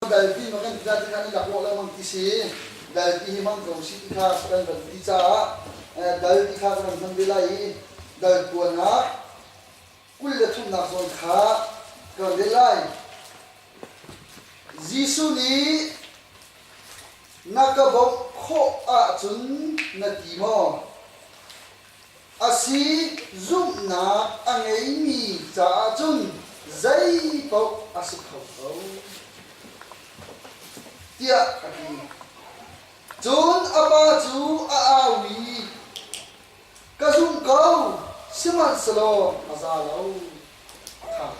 dal pi makan kita tinggal ni dak boleh mengkisi dal pi mang kau si kita sekarang dal pi ca dal pi kita sekarang sambilai dal puana kulit tu nak soal kha kau delai Jisu ni nakabok kho a chun na timo asi zum na angai mi cha chun zai pau asukho tia kaki chun apa chu a awi kazum kau siman salo azalo tha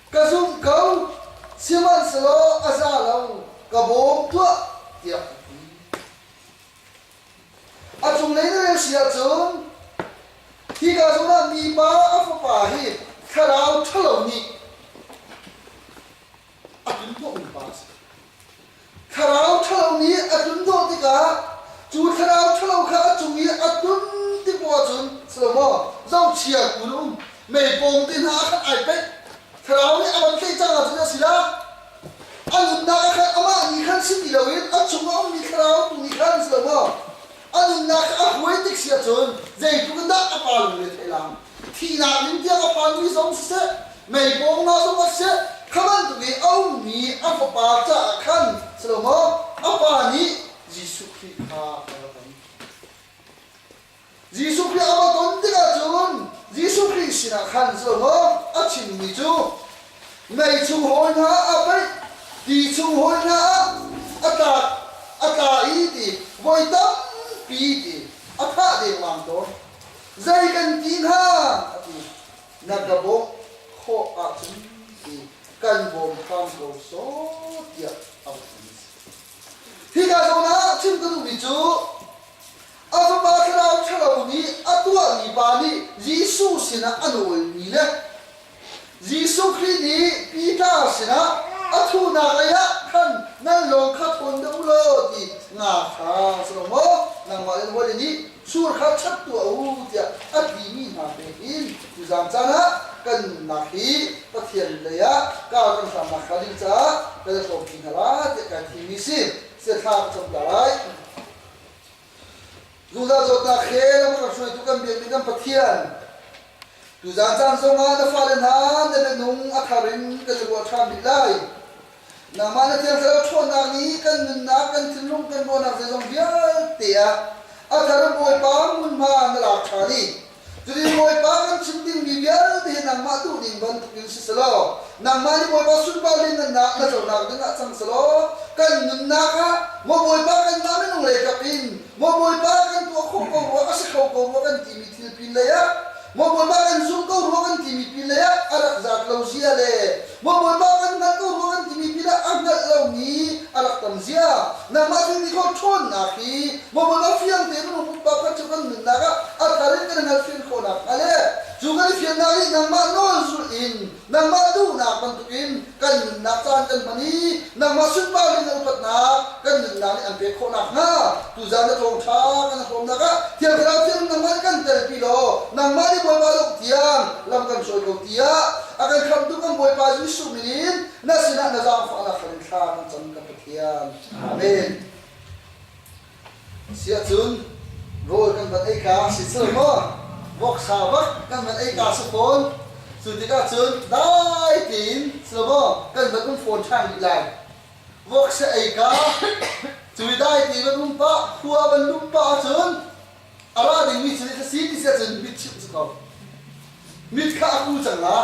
kazum kau siman salo azalo kabom tu tia kaki achung nei na sia chun hi ga zona mi ba afa pa hi kharau thalo ni atun to mi ba kharau thalo ni atun to ti ka chu kharau thalo kha chu mi atun ti po chun slomo zau chia kunum mei pong tin ha khat ai pe kharau ni aban ke changa chu sila anun na kha ama ni khan si ti lawin achung om ni kharau tu ni khan slomo anun na kha huai tik sia chun zai tu da apal le thelam thi na lim dia apal ni zong se mei pong na zong se khaman tu ge au ni apa pa cha khan slomo apa ni Jisu Christ ha Jisu Christ apa ton ti ga chun Jisu Christ sina khan slomo achin ni chu mei chu hoi na apai ti chu hoi na ata i ti voi tam pi ti akha de wang to zai kan tin ha ati nagabo kho a chun ti kan bom tham ko so tia au hi ga zona chim ka du bi chu ava ba khrau thalo ni atua ni ba ni Jisu sina anoi ni le Jisu Christ ni pita sina athu na ga ya khan nan long kha thon de ulo ti nga kha so mo nang ma le ni sur kha chat tu au tia ati mi na pe in tu jam chana kan na hi pathian le ya ka kan sa ma khali cha ka so ki hala te ka thi mi si se tha chom lai zuda zota khela ma so tu kan bi mi kan pathian tu jam chan so ma na fa le na ne nung atharin ka le wa tha mi lai na ma na tiang sa thon na ni kan na kan thlung kan bo na se jong bia te ya athar boy pa mun ma na la thani Jadi moi pa kan chimding mi bia de nang ma tu ding ban tu si salo nang ma ni moi pa sun pa lin na zo na de na chang salo kan nun na ka mo moi pa kan ma me nong le ka pin mo moi pa kan tu kho ko ro ka se kho ko ro kan ti mi thil pin le ya mo moi pa kan zum ko ro kan ti mi pin le ya ara za lo zia le mo moi pa kan na ko ro kan ti mi pin la ang na lo ni ara tam zia na ma ti ko thon na ki mo moi pa fiang te no mo pa ka chu kan nun na ka ara rin kan na fin ale juga ni fian nari nang ma non sul in nang ma du na pan tu in kan na chan kan mani nang ma sun pa ni na upat na kan na ni an pe kho na na tu za na thong tha kan thong na ka thiam ra thiam nang ma kan tel pi lo nang ma ni boy ba lo tiang lam kan soi ko tia akan kham tu kan boy pa ji su min na sina na za fa na kharin kha kan chan ka pathian amen sia chun ro kan bat ai ka si chul mo vok sabak kan man ai ka phone sudika chun dai tin slobo kan man phone thang đi lại vok se ai ka chui dai tin man pa khua ban lum pa chun ara ding mi chuli ka si ti se chun mit chip ko mit kha aku chang la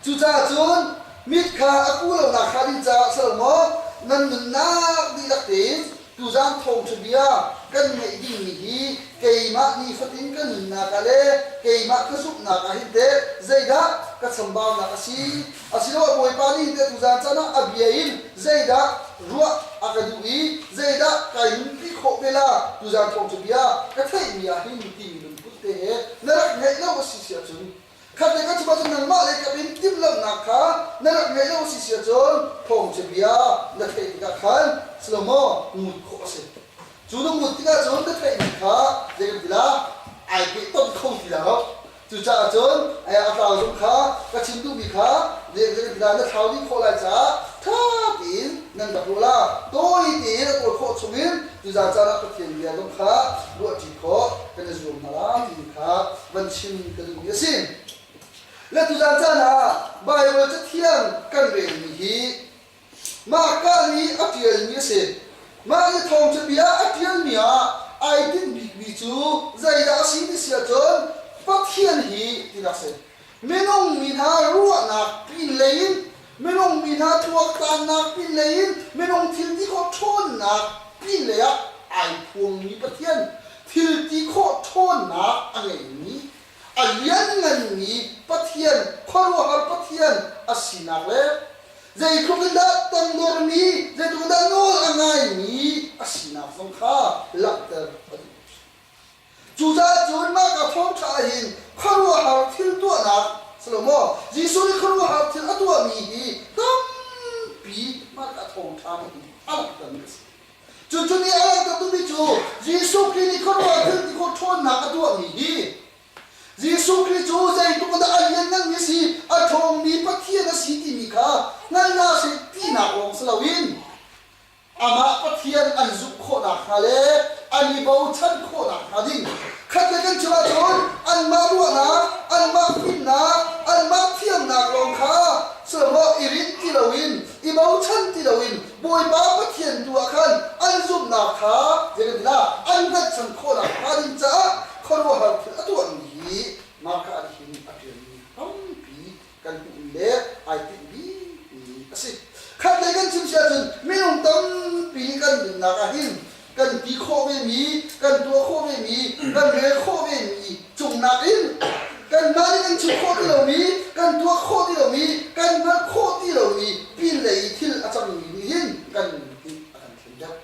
chu cha chun mit kha aku lo na kha din cha slomo nan na đi lak tin tu jam thong chubia kan ngai ding mi hi kei ma ni fatin kan na ka le kei ma ka sup na ka hi de zaida ka sambal na asi asilo boy pa ni de tu jam chana abiain zaida ruwa akadu i zaida kai ni kho bela tu jam thong chubia ka thai mi ya hi mi ti mi lu te he na rak ngai lo si sia chun khate ka chuba chun nang ma le ka bin tim lam na kha na rak ngai lo si sia chun thong chubia na thai ka khan slomo mut kho se 주는 못티가 전부 페이니까 제가 빌라 아이게 또空빌라 주자 전 아야 아까 좀가 그 진도 비가 제가 빌라는 사우디 콜라자 타빈 นั่นแบบรู้ละตัวอีตีแล้วตัวโคชมินตุจาจาระประเทียนเดียดงขาบัวจีโคกันจะซูมมาละทีขาวันชิมกันดูยสิและตุจาจานะบายวันจะเที่ยงกันเรียนมีฮีมาการนี้อัตยันมีสิมาจะทองจะเบียอัตยันมีอะไอตินบิกบิจูใจดาสิที่เสียจนปักเทียนฮีที่นักเสียไม่น้องมีท่ารั่วนักปีนเลยไม่น้องมีท่าทัวกานนักปีนเลยไม่น้องทิลที่เขาชนนักปีนเลยไอพวงมีปักเทียนทิลที่เขาชนนักอะไรนี้ไอยันเงินมีปักเทียนข้อรู้หาปักเทียนอาศินักเลยใจทุกคนตั้งดอร์มีใจทุกคนโน้อะไรมีอาศินักสงข้าหลักเตอร์จูจ้าจูนมากกับท้องชายหินข้ารู้หาทิลตัวนักสโลโมยิสุนี่ข้ารู้หาทิลตัวมีฮีตั้งปีมากกับท้องชายหินอะไรกันนี่จูนี่อะไรกันตัวนี้จูยิสุครินี่ข้ารู้หาทิลที่เขาชนนักตัวมีฮียิสุคริจูใจทุกคนอายันนั่งมีสิอาทองมีปักเทียนสีที่มีข้างั้นน่าสิตีนักองสลาวินอามาปักเทียนอันจุกโคนักฮาเลอันนี้บ่าวชันโคนักฮาดิ้งขัดกันชลาชนอันมาล้วนนะอันมาฟินนะอันมาเทียมนักลงข้าเสมออิรินติลาวินอีบ่าวชันติลาวินบอยบ้าปักเทียนตัวขันอันจุกนักข้าเจกันนะอันกัดชันโคนักฮาดิ้งจ้าคนว่าหักตัวนี้มาข้าดิหินอัดยันนี้ทั้งปีกันปุ่นเล่ไอติบีสิขัดกันชิมเสียจนไม่ลงตั้งปีกันดึงนักหินกันปีโคเวมีกันตัวโคเวมีกันเรือโคเวมีจุงนักหินกันมาที่กันชิมโคที่เรามีกันตัวโคที่เรามีกันมาโคที่เรามีปีเลยที่อาจารย์มีหินกันที่อาจารย์เทียนยักษ์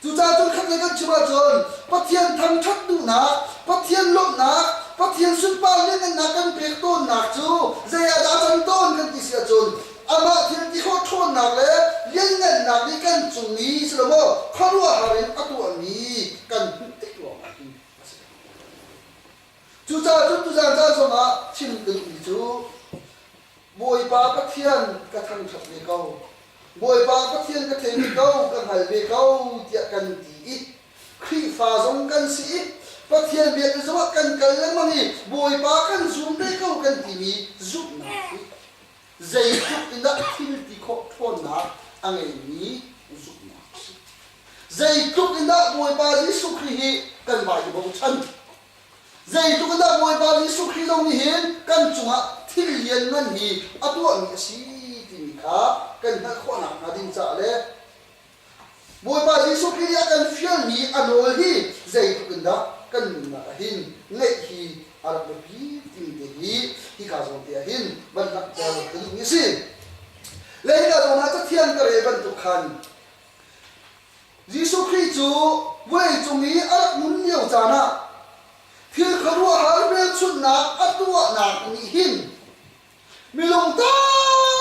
จุจ้าจนขัดกันชิมจนปัทเทียนทำชัดดูนักปัทเทียนลบนักปัทเทียนสุดปานเล่นนักกันเปรียกต้นนักจูใจอาจารย์ต้นกันที่เสียจนอามาที่ที่เขาชนหนักเลยเลี้ยงเงินหนักนี่กันจุงนี้สโลโมเขารู้ว่าอะไรอัตัวนี้กันติดตัวมาที่จู่จ้าจ้าสมาชิมตึงอีจูบอยปากระเทียนกระทั่งฉับเบเก้าบอยปากระเทียนกระเทียนเก้ากันหายเบเก้าเดียกันตีครีฟ้าสงกันสีกระเทียนเบียดจะว่ากันแล้วมันนี่บอยปากันซูมเบเก้ากันตีมีซุปหนักใจทุกอินดักที่ที่เขาทนนะอันนี้สุขนะใจทุกอินดักมวยบาลีสุขีกันไปบ่ชันใจทุกอินดักมวยบาลีสุขีตรงนี้เห็นกันจุงะที่เรียนนั่นนี่อัตัวนี้สิที่มีข้ากันนักคนนักดิ้งจ่าเลยมวยบาลีสุขีกันเฟียมีอันโอลีใจทุกอินดักกันนักหินเล็กฮีอารักบีที่มีที่ที่ข้าส่งเตียหินบรรลักเจอกันอยู่นี่สิเลยที่ข้าส่งนั้นจะเทียนกระเรบันทุกขันยิสุคริสต์เว้ยจงนี้อารักมุนเดียวจานะที่เขารู้หาเรื่องชุดนักอัตัวนักนี่หินมีลงตั้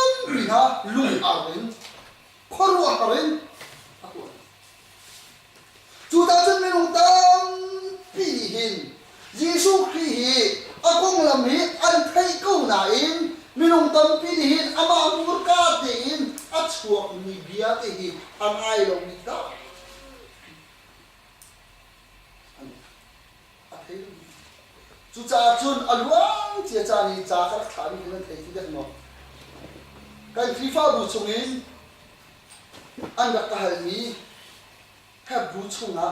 งปีนะลุงอารินเขารู้อารินอัตัวจุดนั้นมีลงตั้งปีหินยิสุคริสต์อากงลำนี้อันไทยกูน่าอินมีลงตั้งปีหินอามาบุรกาเดินอัดชัวมีเบียติหินอันไอลงมิตาจุดจุนอันว่างเจ้าจานี่จากรักฐานนี่นั่นเองที่เด็กน้องการฟีฟ่าบูชงอินอันดักการนี้แค่บูชงนะ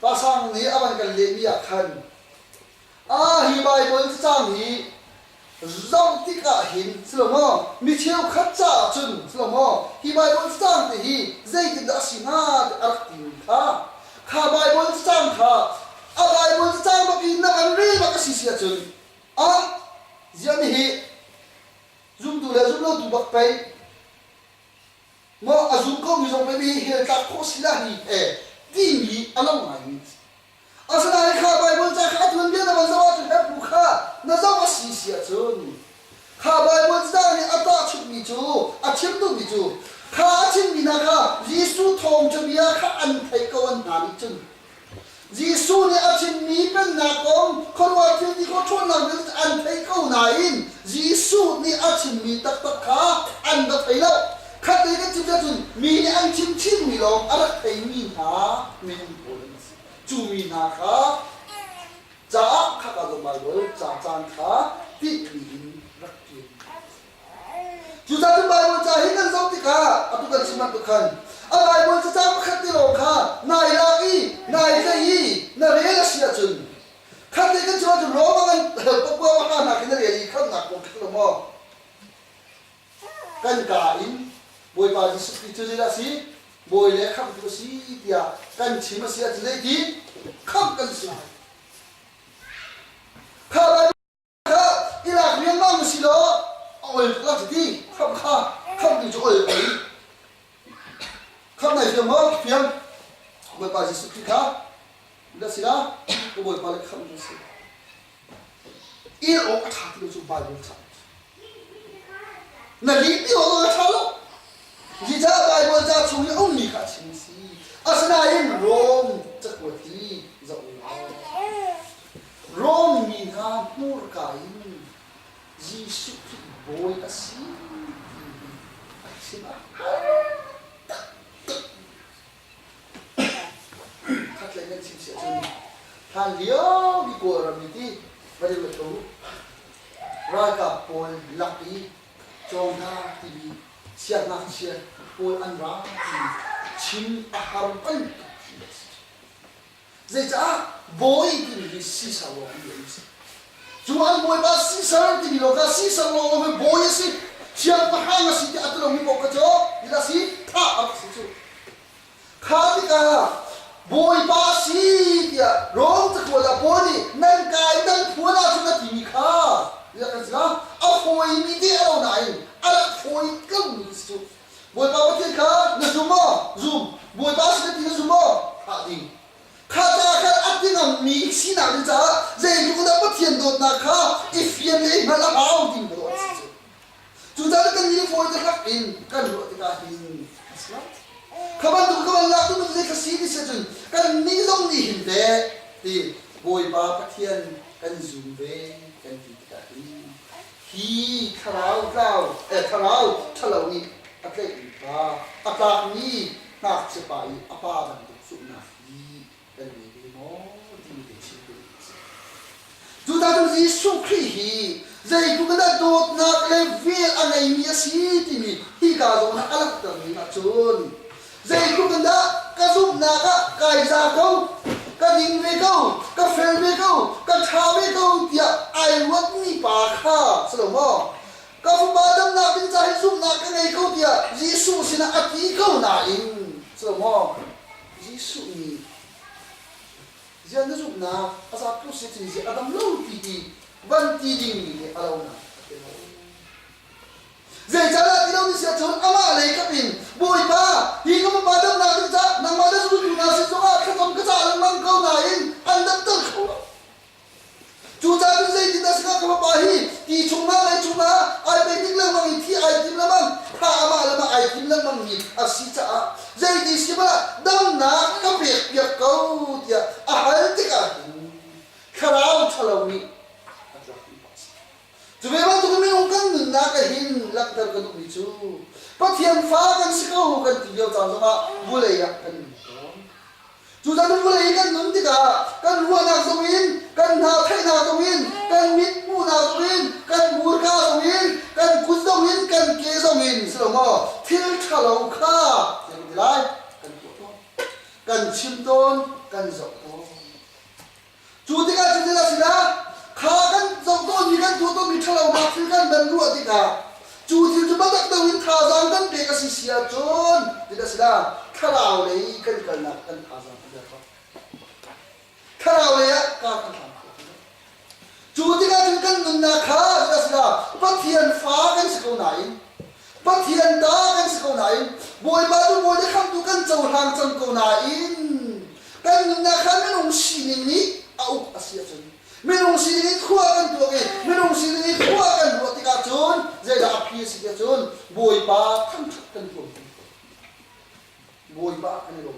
ภาษานี้อามันกันเลี้ยงอยากขันฮีบายบนจ้างนี้เราที่กะหินสโลโมมีเชี่ยวขัดจ่าจุนสโลโมฮีบายบนจ้างที่ฮีใจกินดัชนาดอักติมข้าบายบนจ้างข้าบายบนจ้างมากินน้ำมันรีมาก็สิเสียจุนยันฮีซุ่มดูแลซุ่มโลดูบักไปมาอาซุ่มก็มีส่งไปมีเฮลจากโคสิลาฮีที่มีอะไรมาอีกอาศัยข้าบายบนจ้างข้าทุนเดียวนะมันจะว่าจะแบบบุคคลน่าจะว่าสิเสียจุนข้าบายบนจ้างนี่อัตตาชุดมีจูอัดชิมตุมีจูข้าชิมมีนะข้ายิสุทองจะมีข้าอันไทยก็วันนามิจุนยิสุเนี่ยอาชิมมีเป็นนักองคนว่าที่เขาชวนนักเรียนอันไทยก็นายอินยิสุเนี่ยอาชิมมีตักข้าอันดับไทยแล้ว ขัดเลยกันจุดจุดมีอันชิมมีลองอะไรไอ้มีนามีโอเลนจูมีนาค่ะจ้าข้าก็ต้องมาเลยจ้าจานค่ะที่มีรักจริงจุดจุดไปวันจ้าให้กันสองที่ค่ะอัตุกันชิมันตุกันอะไรวันจ้าขัดที่ลองค่ะนายลาอีนายใจอีนายเรียกเสียจุนขัดเลยกันจุดจุดร้องกันปะปะว่าหนักนั่นเรียกขัดหนักกว่าขัดลงมากันกาอินบอยปาจิสุกิจุจิราสีบอยเล็กขับตัวสีเดียกันชิมาเสียจุดเลยที่ขับกันสิข้าไปข้าอีหลักเมียนมั่งสิโลเอาไว้ลักที่ขับขับดีจุดเลยขับไหนเพียงมั้งเพียงบอยปาจิสุกิข้าแล้วสิละก็บอยปาเล็กขับตัวสิอีหลักขาดที่จุดบายบนชั้นนั่นลิบอยู่ตัวชั้นลูกยี่จ้าบายบนจ้าช่วยอุ้มนี่ข้าชิมสิอาสนาอินโรมจะกวดที่จะอุ้มโรมมีงานมูรกาอินยิสุคริบอยอาศิใช่ไหมถ้าเกิดเงินชิมเสียจนท่านเลี้ยวมีกลัวรำที่ไม่ได้เลยตัวรายกับปอยลักดีจงหน้าทีวีเสียหน้าเสียปอยอันรักชิมอาหารเป็นเจ้าบอยที่มีสีสันว่าอย่างนี้จวนบอยบ้าสีสันที่มีโลกาสีสันว่าเป็นบอยสิเชียงมหาสิที่อัตโนมีบอกกันจ้ะนี่ละสิท่าอะไรสิจูข้าที่กาบอยบ้าสิที่ร้องจะกวดบอยนี่นั่งกายนั่งผัวน่าชุดที่มีข้านี่ละกันสินะเอาบอยมีเดียวไหนอะไรบอยก็มีสิจูบอยบ้าประเทศข้าเนี่ยซูมบอยบ้าสิที่เนี่ยซูมข้าดิข้าจะข้าอัดที่นั่งมีสิ่งนั้นจ้ะเจ้าอยู่กับประเทศโดนนะข้าอีเฟียนเลยมาละเอาดิ้งไปด้วยสิจูจ้าก็มีฝนจะรักอินกันรู้ที่การอินข้าบ้านตัวข้าบ้านลักตัวมันเลยข้าซีดิเสียจนกันนี่ต้องนี่หินเดะที่บอยบ้าประเทศกันซูมเวกันที่การอินฮีทาราวทาราวนี่อะไรอีกบ้าอาตานี่นักจะไปอาปาบันตุสุนัขกันมีดีมั้งที่มีชีวิตจุดนั้นที่สุขีฮีใจกูก็ได้โดดนักเลเวลอะไรมีสิ่งที่มีที่กาโดนอะไรต่างๆนะจนใจกูก็ได้กระซุบนักกายจากเขากระดิ่งเวเขากระเฟลเวเขากระชาเวเขาที่ไอ้วัดนี่ปากข้าสรุปว่ากระฟุบาดำนักเป็นใจซุบนักกันไงเขาที่ยิสุสินะอธิเขาหนาอินสรุปว่ายิสุนี่จะนึกนะอาศัยผู้เสียชีวิตอาดัมลูกที่วันที่ดิ่งนี่เอาหน้าเจ้าจ้าที่เราไม่เสียชนอามาเลยกับอินบอยป้าฮีก็มาดังนาดิจ้านังมาดังสุดอยู่นาสิสว่าขนมกระจายมันเขาหนาอินอันดับต้นเขาจูจ้าเป็นใจที่น่าสกัดกับป้าฮีที่ชงมาเลยชงมาไอ้เป็นยิ่งเรื่องมันที่ไอ้ทิมแล้วมันถ้าอามาแล้วมาไอ้ทิมแล้วมันมีอาศิจ้าใจที่สิมาดังนากับเปียกเขาที่อาหารที่กันคราวทะเลนี้จุดเริ่มต้นก็ไม่รู้กันนักหินลักษณะกันตรงนี้จูเพราะเทียนฟ้ากันสิเขากันที่เดียวจางสมาบุเรียกันจุดนั้นบุเรียกันนุ่มที่กันวัวนาสวินกันนาไทยนาสวินกันมิตรมูนาสวินกันบูรกาสวินกันกุศลวินกันเกศวินสโลมอทิลทะเลข้าอย่างไรกันปวดกันชิมโดนกันจบจุดที่กันจุดที่ละสินะข้ากันจบต้นมีกันตัวต้นมีทะเลมาฟิกันเป็นรั่วที่กาจูที่จะมาตักตะวินท่าจังกันเด็กสิเสียจนที่นั่นสินะข้าเราเลยกันนักกันท่าจังกันเด็กข้าเราเลยอะกันจูที่กันกันนุนนาข้าที่นั่นสินะพัทเทียนฟ้ากันสิเขาไหนพัทเทียนตากันสิเขาไหนบอยบาดูบอยได้คำดูกันเจ้าทางจังเขาไหนกันนุนนาข้าไม่ลงสีนี้เอาอาเซียจนไม่ลงสีนี้ขั้วกันตัวเองไม่ลงสีนี้ขั้วกันหัวติกาจนใจดาพีสิกาจนบอยบ้าทั้งชัดกันตัวบอยบ้าอันนี้ลง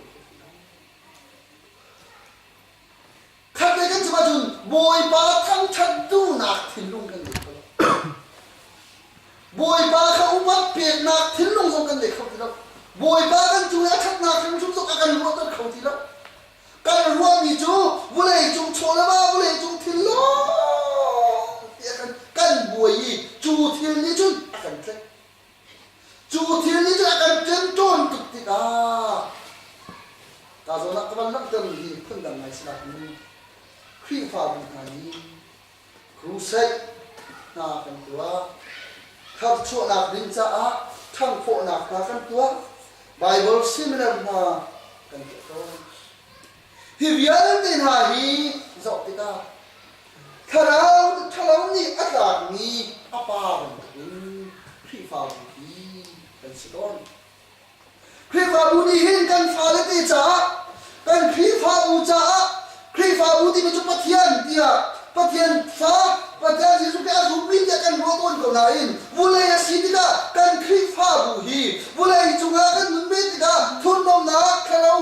ขัดเลยกันจะมาจนบอยบ้าทั้งชัดดูหนักถึงลงกันตัวบอยบ้าเขาอุป วัดเปียกหนักทิ้งลงส่งกันเด็กเขาทีละบอยบ้ากันจูอาชักหนักทิ้งชุ่มส่งกันรัวต้นเขาทีละกันรัวมีจูบุเลยจุงโชละบ้าบุเลยจุงทิ้งล้อเปียกันกันบวยจูทิ้งนี้จุนกันเจ๊จูทิ้งนี้จุนกันเจนจนตุกติกาตาโซนักวันนักเดิมดีเพิ่งดังในสนามนี้ครีฟ้าบุญนานี้ครูเซนาเป็นตัวขับชั่วนักดินจ้าทั้งโฟนักนากันตัวไบเบิลซิมิลานากันตัวฮิวิอันตินหาฮีจบติกาถ้าเรานี่อัตรานี้อาปาเป็นครีฟ้าบุญนี้เป็นสิกอนครีฟ้าบุญนี้เห็นกันฟ้าเลติจ้ากันครีฟ้าบุญจ้าครีฟ้าบุญที่เป็นจุดปะเทียนเดียปะเทียนฟ้าปะเทียนที่สุดที่อาจุบินจะกันรัวต้นกับนายวุเลยสิติกากันครีฟ้าบุญฮีวุเลยจุงากันนุ่มเบติกาทุนนมนาคารา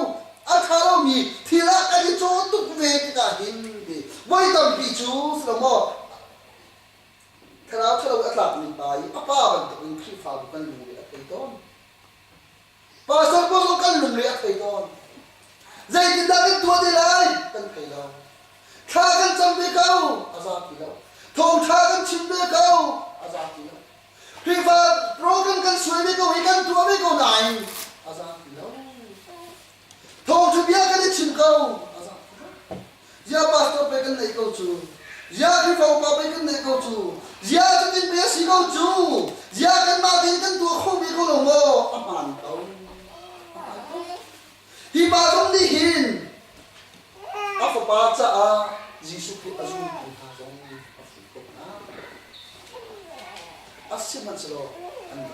อาคารามีทีละกันที่โจตุกเวติกาหินดีไว้ตอนปีจูสลมอคาราถ้าเราอัตลักษณ์มีไปอาป้าบันตุนครีฟ้าบุญกันลุงเลยไอ้ต้นภาษาพวกเรากันลุงเลยไอ้ต้นใจกินได้กันตัวเดียวเลยกันใครเราข้ากันจำไปเขาอาซาติเราทงข้ากันชิมไปเขาอาซาติเราพี่ฟ้าโปรกันกันสวยไปเขาให้กันตัวไปเขาไหนอาซาติเราทงชุบยากันชิมเขาอาซาติเรายาพาสต้าไปกันไหนเขาจูยาพี่ฟ้าไปกันไหนเขาจูยาจะกินเบียร์สิเขาจูยากันมาเป็นกันตัวเขาไปเขาลงโม่อามันเขาฮิบาตรงนี้หินอาฟบาจ้ายิสุคิอาจุนคุณฮาจงอาฟุกนะอาสิมันสโลอันนั้น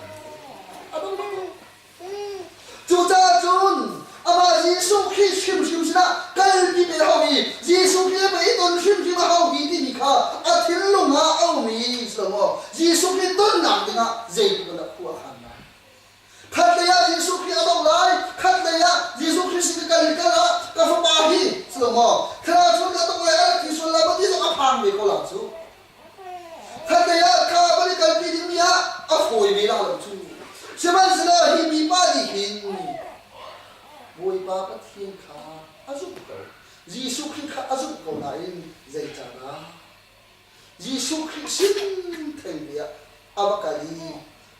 อาบังบังจูจ้าจุนอามายิสุคิชิมชิมชนะกันที่เป็นเขามียิสุคิไปต้นชิมชิมเขามีที่มีข้าอาทิตย์ลงมาเอามีสมอยิสุคิต้นหนักนะเจ็บกันละพัวขันนะขัดเลยอะยิสุคิอาต้องไล่ขัดเลยอะยิสุคิสิกันกันละกาฟบาฮีสมอคราชุนอาต้องไล่ที่สุดแล้วมันที่จะมาพังไปก็หลังสู้ขัดเลยอะข้าบริการปีนี้อะอาโวยไม่ละหลังสู้ใช่ไหมสินะฮิมีบ้านหินบวยป้าก็เทียนข้าอาจุกเขายิสุคิข้าอาจุกเขาไหนใจจ้านะยิสุคิสินเทียนเดียอาบักกะลี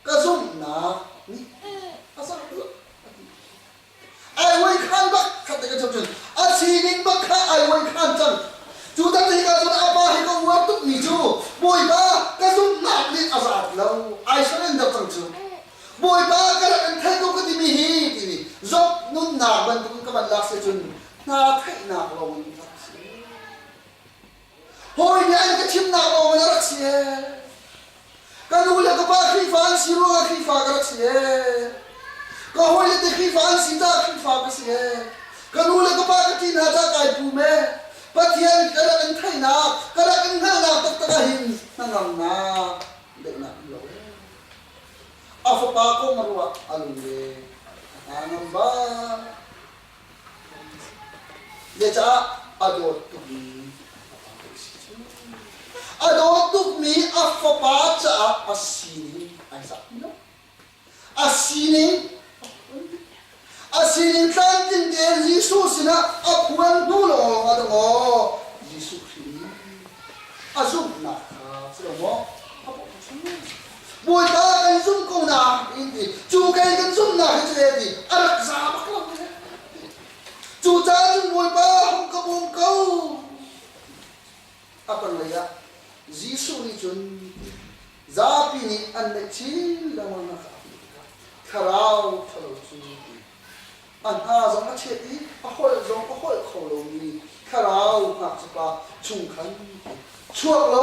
ก็ซุ่มนะนี่อาสักตัวไอ้วัยขันบักขัดแต่กันจนอาชีนิบักข้าไอ้วัยขันจังจูตั้งที่การจนอาบ้าให้เขาวัดตุกมีจูบอยบ้าก็ซุ่มนักนี่อาสักแล้วไอ้ฉันเองดับจังจูบอยบ้าก็แล้วกันแท้ก็ก็ที่มีฮีที่นี่จบนุ่นหนาบันทุกก็มันลักเสียจนน่าแท้หนักเรามันรักเสียโอ้ยเนี่ยไอ้ก็ชิมหนักเรามันรักเสียกันดูแลก็ป้าขี้ฟ้าสิรู้ว่าขี้ฟ้าก็รักเสียก็หัวเล็กขี้ฟ้าสิจ้าขี้ฟ้าก็เสียกันดูแลก็ป้าก็ที่น่าจะไก่ปูแม่ปะเทียนก็รักกันไทยนาก็รักกันหน้านาตักตะหินนั่งหลังนาเด็กหนักเราอาฟป้าก็มารู้ว่าอารมณ์เย่อานันบ้าเดี๋ยวจะอดทตุกีอดตุกมีอาฟป้าจะอาศีนิไอ้สักนิดอาศีนิตั้งจินเดียร์ยิสุสินะอาพวนดูโลอาดงอยิสุครีอาซุ่มนะสโลโมอาบอกซุ่มบวยตากันซุ่มกูนะอินดีจูกันซุ่มนะให้เจดีอารักษาบักลังจูจ้าจุนบวยป้าหงกระบุงเขาอาปันเลยอะยิสุนี่จุนซาปีนี่อันเด็กชิลละมันนะคาราวทะลุจูอันอาจงมาเช็ดอีอาหอยจงอาหอยเขาลงมีคาราวนักสปาชุงขันช่วงโล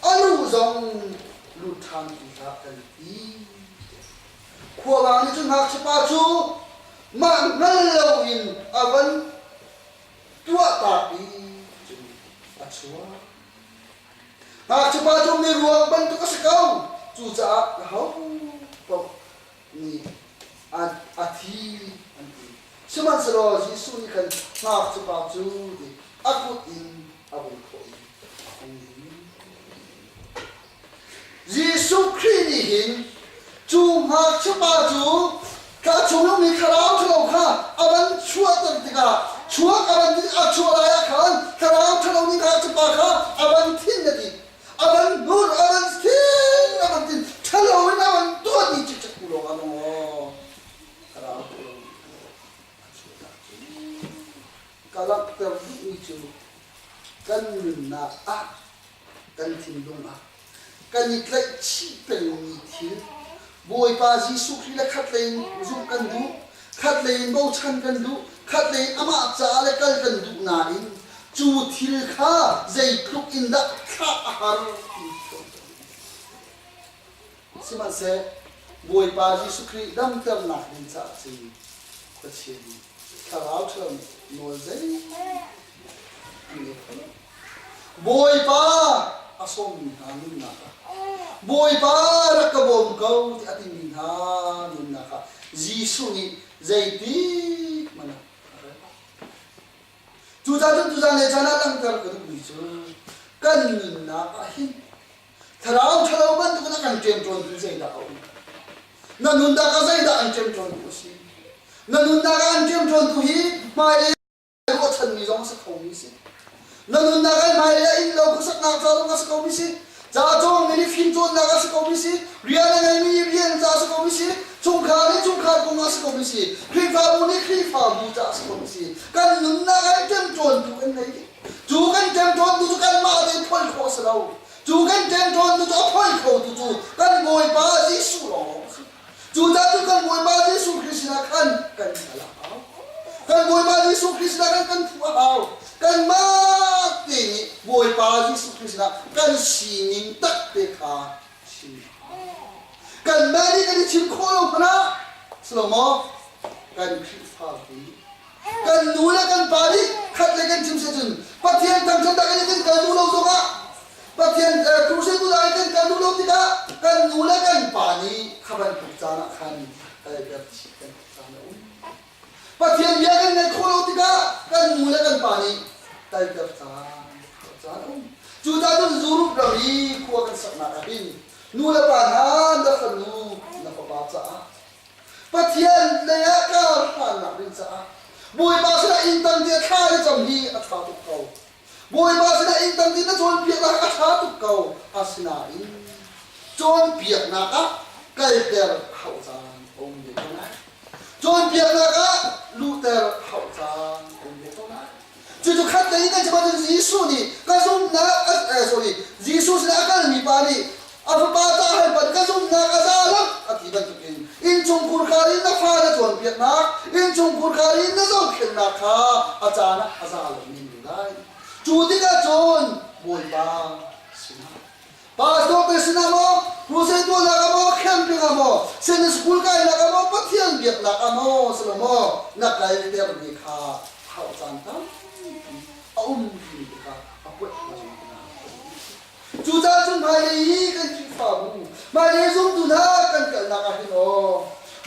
อาลูจงลูทานที่รักกันดีขวบางนี้จงนักสปาจูมันนั่นเราอินอาวันตัวตาปีจุอาชัวนักสปาจูมีรวมบันทุกสกาวจูจ้าเขาปกนี่อาทิอันนี้สมัยสโลยิสุนี่กันนักสปาจูดิอากุอินอาบุโคอินยิสุคริสต์หิน จูหากชบาจูกาจูมีคาราวทะเลาค่ะอาวันชัวตันติกาชัวอาวันที่ชัวอะไรขันคาราวทะเลามีคาชบาค่ะอาวันทิ้งนาทีอาวันนูรอาวันทิ้งอาวันทิ้งทะเลาอาวันตัวนี้จิตจักรโลกันโอ้คาราวทะเลกาลักเตอร์มีจูกันน่ะอ่ะกันทิ้งลงอ่ะกันนี่ใครชีเป็นมีทิ้งบอยปาจีสุขีและขัดเลนจุกันดูขัดเลนโบชันกันดูขัดเลนอามาจ่าและกันดูนาอินจูทิลข้าใจคลุกอินดักข้าอาหารสิมันเสบอยปาจีสุขีดังเติมนักดินจ่าจีก็เชียร์คาราเทอร์โนเซบอยปาอาสมหานุนนาบอยปารักบอมเขาที่อธิมินหานุนนะคะจีสุนีใจดีมันจูจ้าเนี่ยจ้านั่งกันก็ดูจูกันนุนนะคะหินทาราวมันตุกนักการเตรียมตัวดูใจดาวนั่นนุนดาก็ใจดาวเตรียมตัวดูสินั่นนุนดาการเตรียมตัวดูฮีมาเอก็ฉันมีจงสักคนมีสินั่นนุนดาการมาเออินเราก็สักนักเราก็สักคนมีสิจ้าจงมีฟินจงนักสักคนมีสิเรียนอะไรมีเรียนจ้าสักคนมีสิจงขาคงสักคนมีสิครีฟ้าบุนี่ครีฟ้าบุจ้าสักคนมีสิกันนุนดาการเตรียมตัวดูกันไหนจูกันเตรียมตัวดูกันมาเดินพ่นโคสเราจูกันเตรียมตัวดูจะพ่นโคดูกันบอยปาจิสุหรอจูจ้ากันบอยปาจิสุคริสต์กันอะไรกันบอยปาจิสุคริสต์กันผัวเอากันมาตีบอยปาจิสุคริสต์กันสีนิมตักเตคาชิมกันแม่นี่กันชิมโคโลพนะสโลโมกันคริสฟาบีกันนูเลกันปารีขัดเลกันชิมเสจุนปัทยันตั้งใจกันนูโลโซกะปัทยันครูเซตุได้กันนูโลติกะกันนูเลกันปานีขับกันปุจจานะขันกันชิกันจานะปัทยันยากันในโคโลติกะกันนูเลกันปานีกันจานะจูดาดุจูรุบรารีขวกันสักนักบินนูเลปานฮันดักนูนักบาจ้าปัทยันเนียกันฮันนักบินจ้าบอยบาสนะอินตันเดียข้าจะจำฮีอัฐาตุกเขาบอยบาสนะอินตันเดียน่าจวนเปียกนักอัฐาตุกเขาอาสนาอินจวนเปียกนักไก่เตอร์เขาจานองค์เดียวนะจวนเปียกนักลูเตอร์เขาจานองค์เดียวนะจู่ๆขัดเลยกันจะมาถึงยิสุนี่ก็ส่งนักsorryยิสุสนะกันมีปารีอาฟปาตาให้ปัดก็ส่งนักอาซาลักอธิบัติกินอินจงคุรคารินนักฟ้าจะจวนเปียกนักอินจงคุรคารินนักจงเข็นนักข้าอาจารย์อาซาลักมีอยู่ได้จู่ที่ก็จวนบอยบาสินะบาสโตเปสินะโมครูเซตัวนักโมแคมปิ้งโมเซนสกูลกันนักโมปัทยันเบียกนักโมสโลโมนักไก่เตียบดีข้าเขาจานตั้งดีค่ะเอาไว้จูจ้าจุนพายลีกันที่ฝ่าบุมาเลซุ่มตุนากันนักหินโอ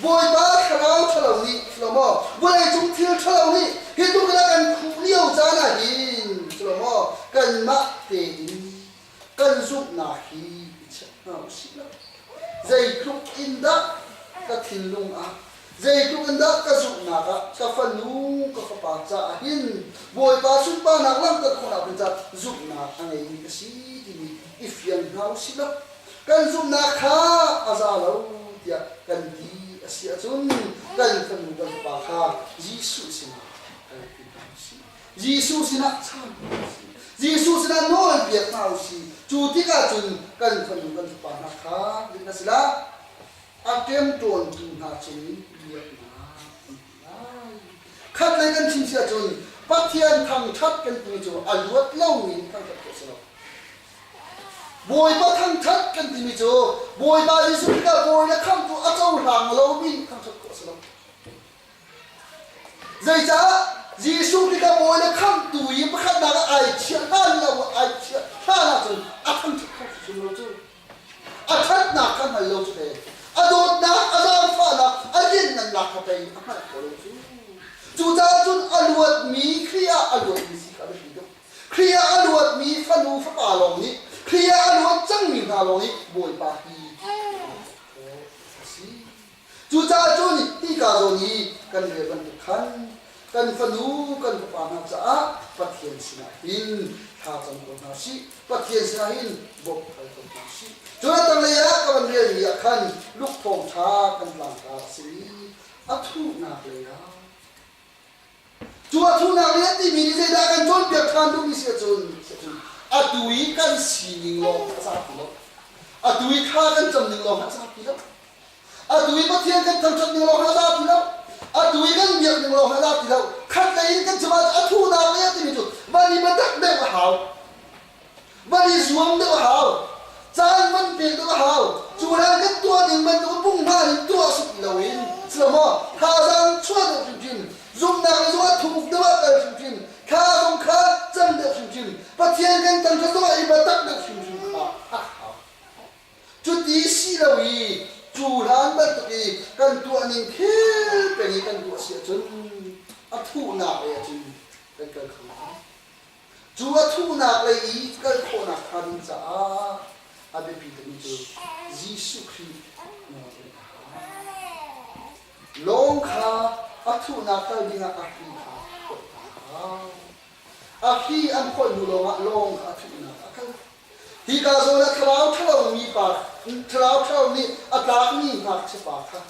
บอยบ้าคราวทะเลนี้สโลโมบอยจุ่มเที่ยวทะเลนี้เห็นตัวกันคู่เลี้ยวจานาหินสโลโมกันมาเตอินกันซุปนาฮีเอาสิละใจคลุกอินดักกะทินลุงอ่ะใจคลุกอินดักกะซุปนากะกะฟันนูกะขปาจ้าหินบอยบ้าซุปบ้านักลังกะคนเอาเป็นจ้าซุปนาอันนี้ก็สิที่อิฟยันเอาสิละกันซุปนาข้าอาซาลาวเดียกันดีอาศัยจนกันฟันนูกันปาข้ายิสุสินะยิสุสินะช่างยิสุสินะโน้นเปียกเอาสิจูติกาจุนกันฟันนูกันปาข้าดินะสิละอาเกมโจนจุนหาจุนเบียกนาขัดเลยกันชิมเสียจุนปัทยันทางชัดกันตัวจูอัลวัดเล่ามินทางชัดก็สลบบอยปะทางชัดกันตัวจูบอยบาลิสุกาบอยนะคำตัวอาเจ้าหลังเล่ามินทางชัดก็สลบใจจ้ายิสุกาบอยนะคำตัวยิ่งขัดนักไอเชียร์นั่นเราไอเชียร์ท่าน่าจุนอาทางชัดก็สลบจูอาชัดนักกันมาเล่าจุดเองอาโดนนักอาจารย์ฟ้านักอาเย็นนักเข้าไปอาไม่พอเลยจูจ้าจุนอลวดมีเคลียอลวดมีสิครับพี่ดูเคลียอลวดมีฟันนูฟักอาลงนี้เคลียอลวดจังมีนาลงนี้บอยปาฮีสิ chú cha chú ni ti cả rồi ni cần về vấn đề khăn cần phân hú cần phải làm sao phát hiện sinh hin thà trong cuộc nào sĩ phát hiện sinh hin bộc phải cuộc nào sĩ chú ta tăng lấy các vấn đề gì khăn lúc phong thà cần làm cả sĩ thu nạp lấy chú thu nạp lấy thì mình sẽ đã cần chọn việc khăn đúng sẽ chọn đuổi cần xin lòng sao kilo đuổi khá cần chấm lòng sao kilo đuổi bắt thiên cần chấm lòng sao kilo đuổi cần việc lòng sao kilo khăn lấy cần chấm thu nạp lấy thì mình chọn và đi bắt đắc được hảo và đi xuống được hảo chanมันเปลี่ยนตัวหาวจูรังกันตัวหนึ่งมันตัวปุ่งมาหนึ่งตัวสุดเหล่าอินสลามข้าจังช่วยตัวจริงๆซุ่มนักจังว่าถูกตัวตัวจริงๆข้าจงข้าจังตัวจริงๆปะเทียนกันตั้งตัวอีบัตักตัวจริงๆข้าจุดที่สี่เหล่าอินจูรังมันตัวอีกันตัวหนึ่งเท่เป็นกันตัวเสียจนทูนักเลยจริงเป็นกันเขาจูทูนักเลยอีกันโคนักขาดินจ้าabe pita nito Jisu Christ long kha athu na ka dinga akhi kha akhi am khoi nu long athu na ka hi ka zo na thlau mi pa thlau ni atak ni na che pa kha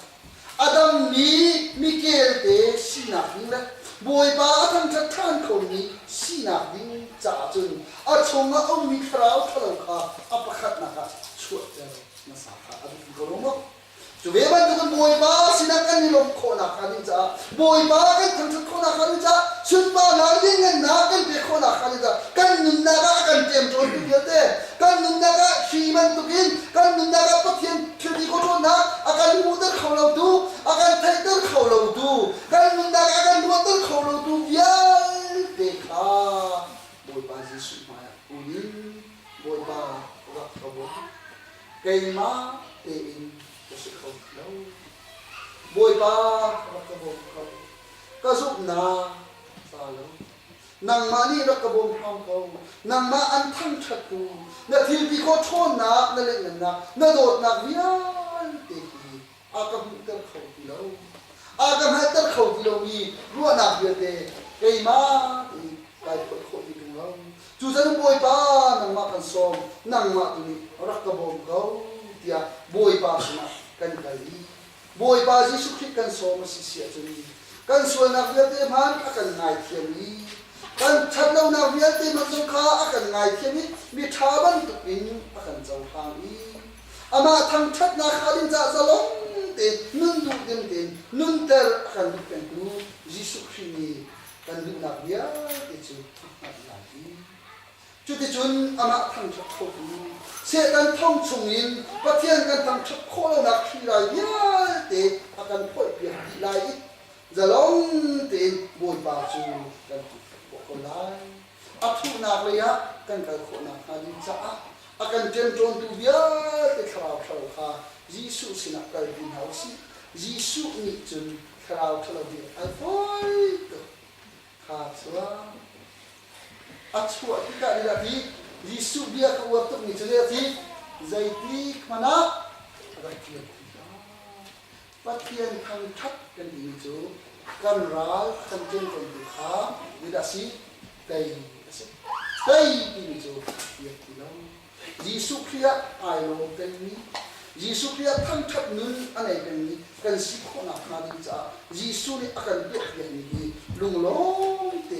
adam ni mikel te sina na boi ba thang that than ko ni sina ding cha chun chong a om mi thlau kha apakhat na ka chuat te na sa kha adu ko mo chu ve ban tu boi ba sina kan ni lom kho na kha ni cha boi ba kan thang kho na kha ni cha chun ba na ding na kan be kho na kha ni cha kan nun na ka kan tem chon tu te kan nun na ka shi man tu kin kan nun na ka pathian thudi ko chon na akan mu dar khaw lo tu akan thai dar khaw lo tu kan nun na ka kan mu dar khaw lo tu ya te kha boi ba Jisu ma unin boi ba ra ka bo kai ma te in ko se khaw lo boi ba ra ka bo ka zup na sa lo nang ma ni ra ka bo thang ko nang ma an thang that tu na thil bi ko thon na na le na na dot na vian te ki aka bu tar khaw ti lo aka ma tar khaw ti lo mi ru na bi te kai ma ti kai ko kho ti lo chu san boi ba nang ma kan som nang ma tu ni ra ka bo ko tia boi ba na kan kai boi ba Jisu Christ kan som si sia chu ni kan sual na bi te man akan ngai thiam ni kan chat lo na bi te ma zo kha akan ngai thiam ni mi tha ban tu in akan zo hang ni ama thang chat na kha din za za long te nun du din tin nun ter akan du pen du Jisu Christ ni kan du na bi te chu na la ni chu ti chun ama thang chat kho tu se kan thong chung in pathian kan thang chat kho lo na khi lai ya te akan phoi pi lai zalong te boi ba chu kan ko lai athu na le ya kan ka kho na ka din cha akan chen chon tu bia te khrau khrau kha Jisu sina ka din hausi Jisu ni chun khrau khrau bi ai foi kha chua achua ti ka ila ti Jisu bia ka wa tu ni chule ti zaiti mana ra ki pathian thang that kan din chu kan ral kan chen kon du kha vidasi tei ti chu ye ti lo Jisu Christ ai lo kan ni Jisu Christ thang that nun anai kan ni kan si kho na kha din cha Jisu ni akan be ye ni lung long te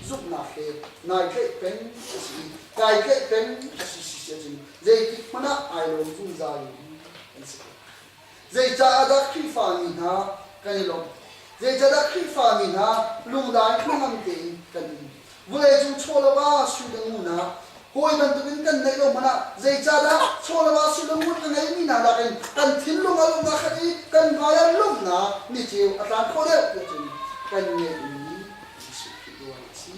zup na khe nai khe pen si kai khe pen si si si zai ti mana ai lo zu za ni zai cha da khi fa ni na kan lo zai cha da khi fa ni na lung dai khong am te kan vue chu chola ba su de mu na hoi ban tu bin kan nei lo mana zai cha da chola ba su de mu kan nei mi na da kan thil lo ngal na khati kan ba ya lum na ni cheu atan kho de kan ne ni Jisu Christ do si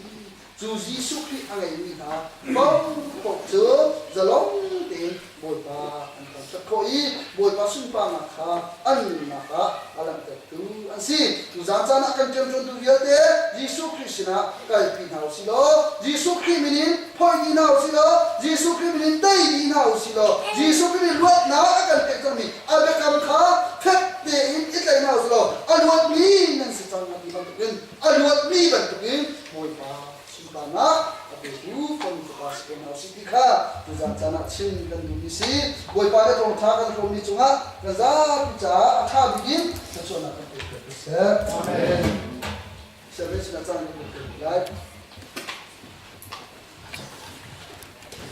chu Jisu Christ angai mi na bong ko chu zalong te boi ba an kan sa ko i boi ba sun pa na kha an na ka alam te tu an si tu zan zan akan jem jon tu ya te Jisu Christ na kai pi na si lo Jisu Christ minin phoi ni na si lo Jisu Christ minin dai ni na si lo Jisu Christ lo na akan te ka mi abe kam kha phet te in ใจมาสุดแล้วอารมณ์มีนั่นสิจังมาที่บันทึกอารมณ์มีบันทึกมวยปาสุดานะแต่ดูคนจะภาษาเป็นเอาสิที่ข้าตุจานจานะชินกันดูดิสิมวยปาได้ตรงท่ากันตรงนี้จุงะกันซาพิจาท่าบิกินจะชวนนักเตะเสร็จอาเมนเสร็จแล้วจังเลย